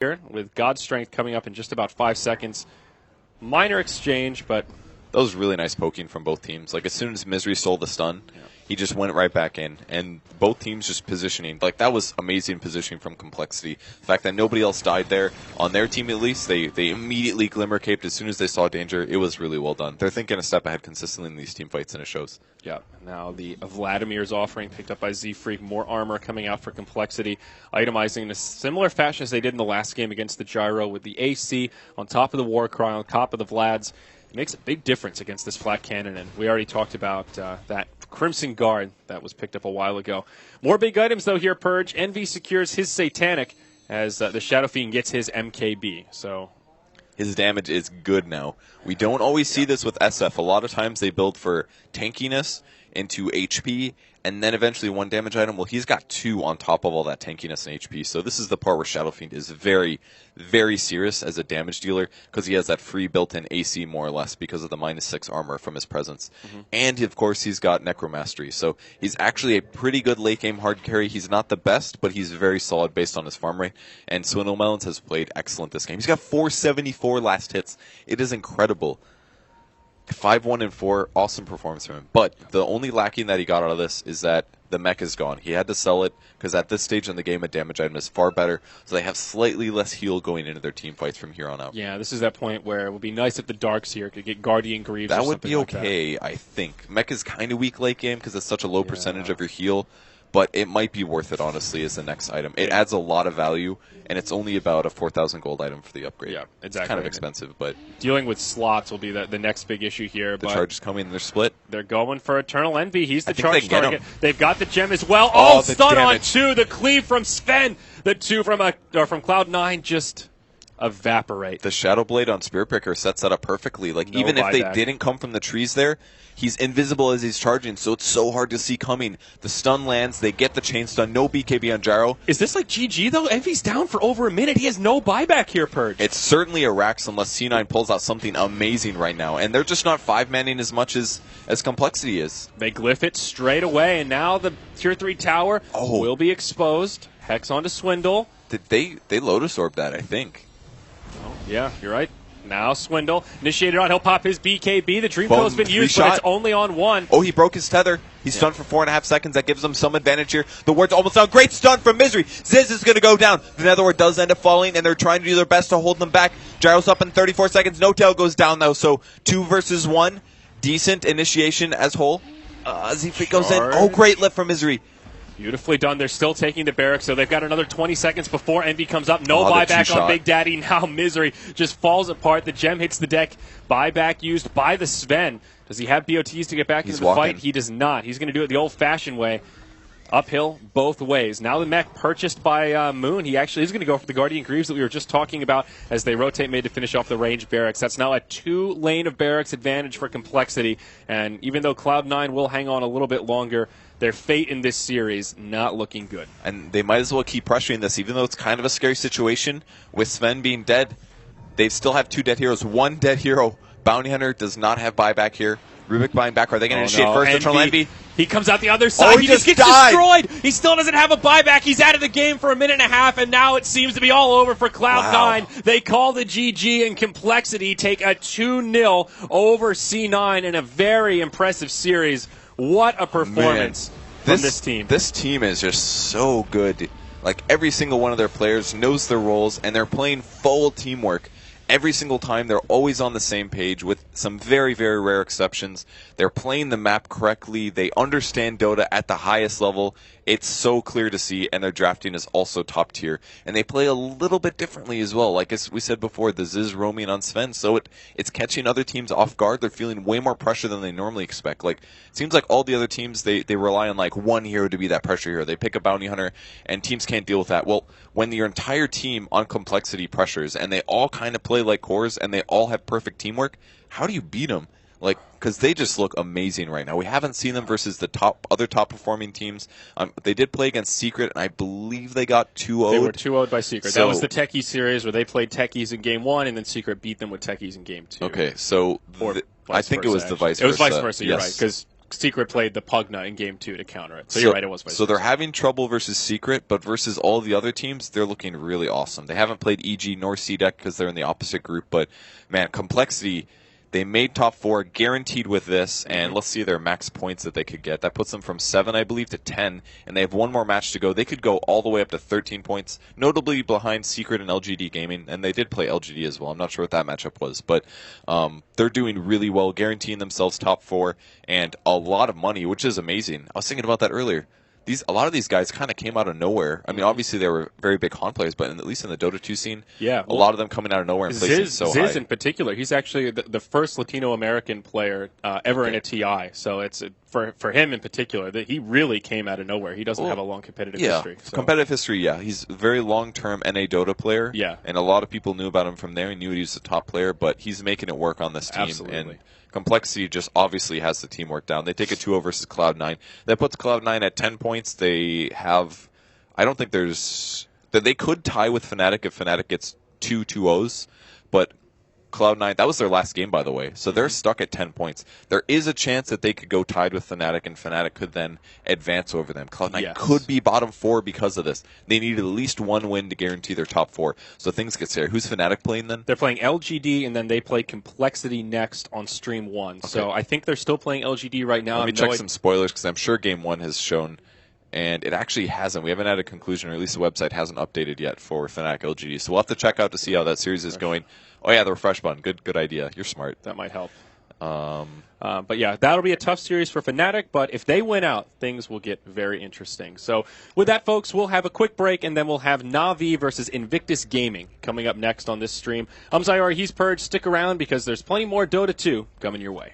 here with God's Strength coming up in just about 5 seconds. Minor exchange, but that was really nice poking from both teams. Like, as soon as Misery stole the stun, he just went right back in. And both teams just positioning. Like, that was amazing positioning from Complexity. The fact that nobody else died there, on their team at least, they immediately glimmer caped as soon as they saw danger. It was really well done. They're thinking a step ahead consistently in these team fights, and it shows. Yeah, now the Vladimir's offering picked up by Z-Freak. More armor coming out for Complexity, itemizing in a similar fashion as they did in the last game against the Gyro with the AC on top of the Warcry, on top of the Vlads. It makes a big difference against this flat cannon, and we already talked about that Crimson Guard that was picked up a while ago. More big items, though, here, Purge. Envy secures his Satanic as the Shadow Fiend gets his MKB. So his damage is good now. We don't always see this with SF. A lot of times they build for tankiness into HP, and then eventually one damage item. Well, he's got two on top of all that tankiness and HP. So this is the part where Shadow Fiend is very, very serious as a damage dealer because he has that free built-in AC more or less because of the -6 armor from his presence. And, of course, he's got Necromastery. So he's actually a pretty good late-game hard carry. He's not the best, but he's very solid based on his farm rate. And Swindle Melons has played excellent this game. He's got 474 last hits. It is incredible. 5-1 and 4, awesome performance from him. But the only lacking that he got out of this is that the mech is gone. He had to sell it because at this stage in the game, a damage item is far better. So they have slightly less heal going into their team fights from here on out. Yeah, this is that point where it would be nice if the Darks here could get Guardian Greaves. That or would be okay, like that. I think. Mech is kind of weak late game because it's such a low percentage of your heal. But it might be worth it, honestly, as the next item. It adds a lot of value, and it's only about a 4,000 gold item for the upgrade. Yeah, exactly. It's kind of expensive, but dealing with slots will be the next big issue here. The charge is coming, and they're split. They're going for Eternal Envy. He's the charge target. They've got the gem as well. Oh, stun on 2. The cleave from Sven. The 2 from Cloud9 just evaporate. The Shadow Blade on Spear Picker sets that up perfectly. Like, even if they didn't come from the trees there, he's invisible as he's charging, so it's so hard to see coming. The stun lands, they get the chain stun, no BKB on Gyro. Is this like GG, though? Envy's down for over a minute. He has no buyback here, Purge. It's certainly a Rax unless C9 pulls out something amazing right now, and they're just not 5-manning as much as Complexity is. They glyph it straight away, and now the Tier 3 tower will be exposed. Hex onto Swindle. Did they Lotus Orb that, I think. Oh, yeah, you're right. Now Swindle initiated on. He'll pop his BKB. The Dream Pill has been used, but it's only on 1. Oh, he broke his tether. He's stunned for 4.5 seconds. That gives him some advantage here. The ward's almost down. Great stun from Misery. Ziz is going to go down. The Nether Ward does end up falling, and they're trying to do their best to hold them back. Gyro's up in 34 seconds. No Tail goes down, though, so 2 versus 1. Decent initiation as whole. Z-Freak goes in. Oh, great lift from Misery. Beautifully done. They're still taking the barracks, so they've got another 20 seconds before Envy comes up. No buyback on Big Daddy. Now Misery just falls apart. The gem hits the deck. Buyback used by the Sven. Does he have BOTs to get back into the fight? He does not. He's going to do it the old-fashioned way. Uphill both ways. Now the mech purchased by Moon. He actually is going to go for the Guardian Greaves that we were just talking about as they rotate mid to finish off the range barracks. That's now a 2-lane of barracks advantage for Complexity. And even though Cloud9 will hang on a little bit longer, their fate in this series not looking good. And they might as well keep pressuring this, even though it's kind of a scary situation with Sven being dead. They still have 2 dead heroes. 1 dead hero. Bounty Hunter does not have buyback here. Rubik buying back. Are they going to initiate first? Eternal Envy. He comes out the other side. He just gets destroyed. He still doesn't have a buyback. He's out of the game for a minute and a half, and now it seems to be all over for Cloud9. They call the GG, and Complexity take a 2-0 over C9 in a very impressive series. What a performance from this team. This team is just so good. Like, every single one of their players knows their roles, and they're playing full teamwork. Every single time, they're always on the same page with some very, very rare exceptions. They're playing the map correctly. They understand Dota at the highest level. It's so clear to see, and their drafting is also top tier. And they play a little bit differently as well. Like as we said before, the Ziz roaming on Sven, so it's catching other teams off guard. They're feeling way more pressure than they normally expect. Like, it seems like all the other teams, they rely on like one hero to be that pressure hero. They pick a Bounty Hunter, and teams can't deal with that. Well, when your entire team on Complexity pressures, and they all kind of play like cores, and they all have perfect teamwork, how do you beat them? Like, because they just look amazing right now. We haven't seen them versus the other top performing teams. They did play against Secret, and I believe they got 2-0'd. They were 2-0'd by Secret. That was the Techie series where they played Techies in Game 1, and then Secret beat them with Techies in Game 2. Okay, so I think it was the vice versa. It was vice versa, you're right, because Secret played the Pugna in Game 2 to counter it. So you're right, it was. So they're having trouble versus Secret, but versus all the other teams, they're looking really awesome. They haven't played EG nor CDEC because they're in the opposite group, but man, Complexity, they made top 4 guaranteed with this, and let's see their max points that they could get. That puts them from 7, I believe, to 10, and they have one more match to go. They could go all the way up to 13 points, notably behind Secret and LGD Gaming, and they did play LGD as well. I'm not sure what that matchup was, but they're doing really well, guaranteeing themselves top 4, and a lot of money, which is amazing. I was thinking about that earlier. A lot of these guys kind of came out of nowhere. I mean, obviously they were very big HON players, but at least in the Dota 2 scene, a lot of them coming out of nowhere and placing so high. Ziz in particular, he's actually the first Latino American player ever in a TI. So it's for him in particular that he really came out of nowhere. He doesn't have a long competitive history. So. Competitive history, yeah. He's a very long-term NA Dota player. Yeah. And a lot of people knew about him from there and knew he was the top player, but he's making it work on this team. Absolutely. And Complexity just obviously has the teamwork down. They take a 2-0 versus Cloud9. That puts Cloud9 at 10 points. They have, I don't think they could tie with Fnatic if Fnatic gets 2 2-0s, but Cloud9, that was their last game, by the way, so they're stuck at 10 points. There is a chance that they could go tied with Fnatic, and Fnatic could then advance over them. Cloud9 could be bottom 4 because of this. They need at least one win to guarantee their top 4, so things get scary. Who's Fnatic playing then? They're playing LGD, and then they play Complexity next on Stream 1. Okay. So I think they're still playing LGD right now. Let me check some spoilers, because I'm sure Game 1 has shown, and it actually hasn't. We haven't had a conclusion, or at least the website hasn't updated yet for Fnatic LGD, so we'll have to check out to see how that series is going. Oh, yeah, the refresh button. Good idea. You're smart. That might help. But yeah, that'll be a tough series for Fnatic, but if they win out, things will get very interesting. So with that, folks, we'll have a quick break, and then we'll have Na'Vi versus Invictus Gaming coming up next on this stream. I'm Zyori, he's Purge. Stick around because there's plenty more Dota 2 coming your way.